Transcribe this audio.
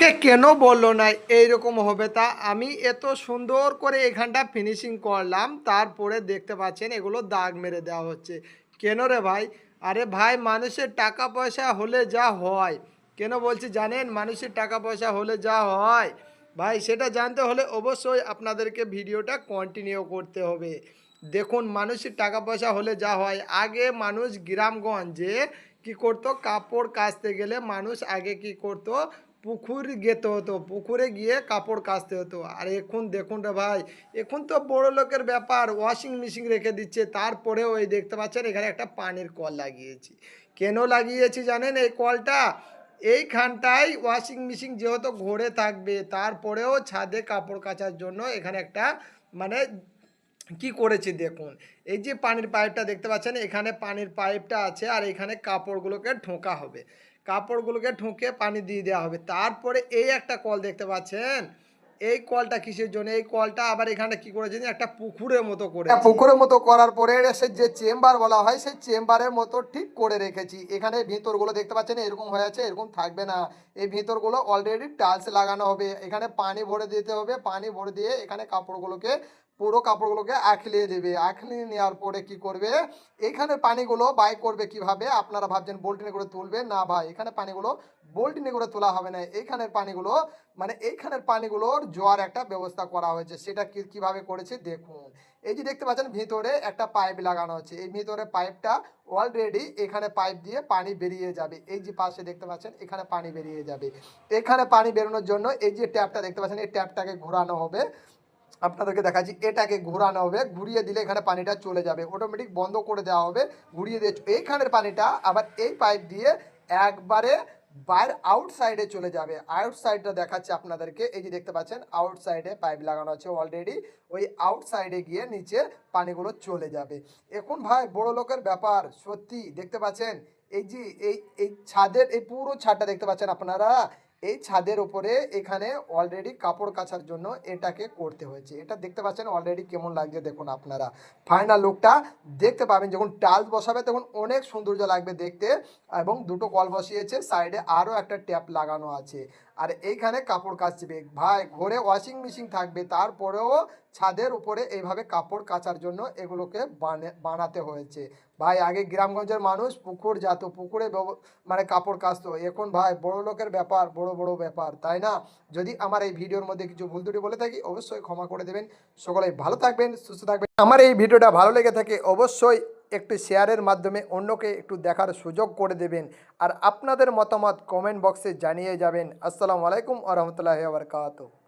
আমাকে কেন বললো না এইরকম হবে, তা আমি এত সুন্দর করে এখানটা ফিনিশিং করলাম, তারপরে দেখতে পাচ্ছেন এগুলো দাগ মেরে দেওয়া হচ্ছে। কেন রে ভাই? আরে ভাই, মানুষের টাকা পয়সা হলে যা হয়, কেন বলছি জানেন? মানুষের টাকা পয়সা হলে যা হয় ভাই, সেটা জানতে হলে অবশ্যই আপনাদেরকে ভিডিওটা কন্টিনিউ করতে হবে। দেখুন, মানুষের টাকা পয়সা হলে যা হয়, আগে মানুষ গ্রামগঞ্জে কি করতো, কাপড় কাচতে গেলে মানুষ আগে কি করতো, পুকুর যেতে হতো, পুকুরে গিয়ে কাপড় কাচতে হতো। আর এখন দেখুন রে ভাই, এখন তো বড় লোকের ব্যাপার, ওয়াশিং মেশিন রেখে দিচ্ছে, তারপরেও এই দেখতে পাচ্ছেন এখানে একটা পানির কল লাগিয়েছি। কেন লাগিয়েছি জানেন? এই কলটা এইখানটায় ওয়াশিং মেশিন যেহেতু ঘোরে থাকবে, তারপরেও ছাদে কাপড় কাচার জন্য এখানে একটা মানে কি করেছি দেখুন, এই যে পানির পাইপটা দেখতে পাচ্ছেন, এখানে পানির পাইপটা আছে, আর এখানে কাপড়গুলোকে ঠোকা হবে, কাপড়গুলোকে ঠুকে পানি দিয়ে দেওয়া হবে। তারপরে এই একটা কল দেখতে পাচ্ছেন, এই কলটা কিসের জন্য? এই কলটা আবার এখানে কি করেছি, একটা পুকুরের মতো করে, পুকুরের মতো করার পরে সে যে চেম্বার বলা হয়, সেই চেম্বারের মতো ঠিক করে রেখেছি। এখানে ভিতরগুলো দেখতে পাচ্ছেন এরকম হয়ে আছে, এরকম থাকবে না। এই ভিতরগুলো অলরেডি টাইলস লাগানো হবে, এখানে পানি ভরে দিতে হবে, পানি ভরে দিয়ে এখানে কাপড়গুলোকে পুরো কাপড়গুলোকে আঁখলিয়ে দেবে। আঁখলিয়ে নেওয়ার পরে কি করবে, এইখানে পানিগুলো বাই করবে কিভাবে? আপনারা ভাবছেন বোল্টিনে করে তুলবে, না ভাই, এখানে পানিগুলো বোল্টিনে করে তোলা হবে না। এইখানের পানিগুলো এইখানের পানিগুলোর জোয়ার একটা ব্যবস্থা করা হয়েছে। সেটা কিভাবে করেছে দেখুন। এই যে দেখতে পাচ্ছেন ভিতরে একটা পাইপ লাগানো আছে, এই ভিতরে পাইপটা অলরেডি এখানে পাইপ দিয়ে পানি বেরিয়ে যাবে। এই যে পাশে দেখতে পাচ্ছেন এখানে পানি বেরিয়ে যাবে। এখানে পানি বেরোনোর জন্য এই যে ট্যাপটা দেখতে পাচ্ছেন, এই ট্যাপটাকে ঘোরানো হবে। আপনাদেরকে দেখাচ্ছি, এটাকে ঘোরানো হবে, ঘুরিয়ে দিলে এখানে পানিটা চলে যাবে, অটোমেটিক বন্ধ করে দেওয়া হবে, ঘুরিয়ে দিয়ে এইখানের পানিটা আবার এই পাইপ দিয়ে একবারে বাইরে আউটসাইডে চলে যাবে। আউটসাইডটা দেখাচ্ছে আপনাদেরকে, এই যে দেখতে পাচ্ছেন আউটসাইডে পাইপ লাগানো আছে অলরেডি, ওই আউটসাইডে গিয়ে নিচে পানিগুলো চলে যাবে। এখন ভাই বড় লোকের ব্যাপার, সত্যি দেখতে পাচ্ছেন এই যে এই ছাদের এই পুরো ছাদটা দেখতে পাচ্ছেন আপনারা, এই ছাদের উপরে এখানে অলরেডি কাপড় কাচার জন্য এটাকে করতে হয়েছে। এটা দেখতে পাচ্ছেন অলরেডি কেমন লাগছে দেখুন আপনারা। ফাইনাল লুকটা দেখতে পাবেন যখন টাইলস বসাবে, তখন অনেক সৌন্দর্য লাগবে দেখতে। এবং দুটো কল বসিয়েছে, সাইডে আরও একটা ট্যাপ লাগানো আছে, আর এইখানে কাপড় কাচবে। ভাই ঘরে ওয়াশিং মেশিন থাকবে, তারপরেও ছাদের উপরে এইভাবে কাপড় কাচার জন্য এগুলোকে বানাতে হয়েছে। ভাই আগে গ্রামগঞ্জের মানুষ পুকুর যেত, পুকুরে কাপড় কাচতো, এখন ভাই বড় লোকের ব্যাপার, বড় বড় ব্যাপার, তাই না? যদি আমার এই ভিডিওর মধ্যে কিছু ভুল ত্রুটি বলে থাকি অবশ্যই ক্ষমা করে দেবেন। সকলেই ভালো থাকবেন, সুস্থ থাকবেন। আমার এই ভিডিওটা ভালো লেগে থাকে অবশ্যই একটু শেয়ারের মাধ্যমে অন্যকে একটু দেখার সুযোগ করে দেবেন, আর আপনাদের মতামত কমেন্ট বক্সে জানিয়ে যাবেন। আসসালামু আলাইকুম ওয়া রাহমাতুল্লাহি ওয়া বারাকাতুহু।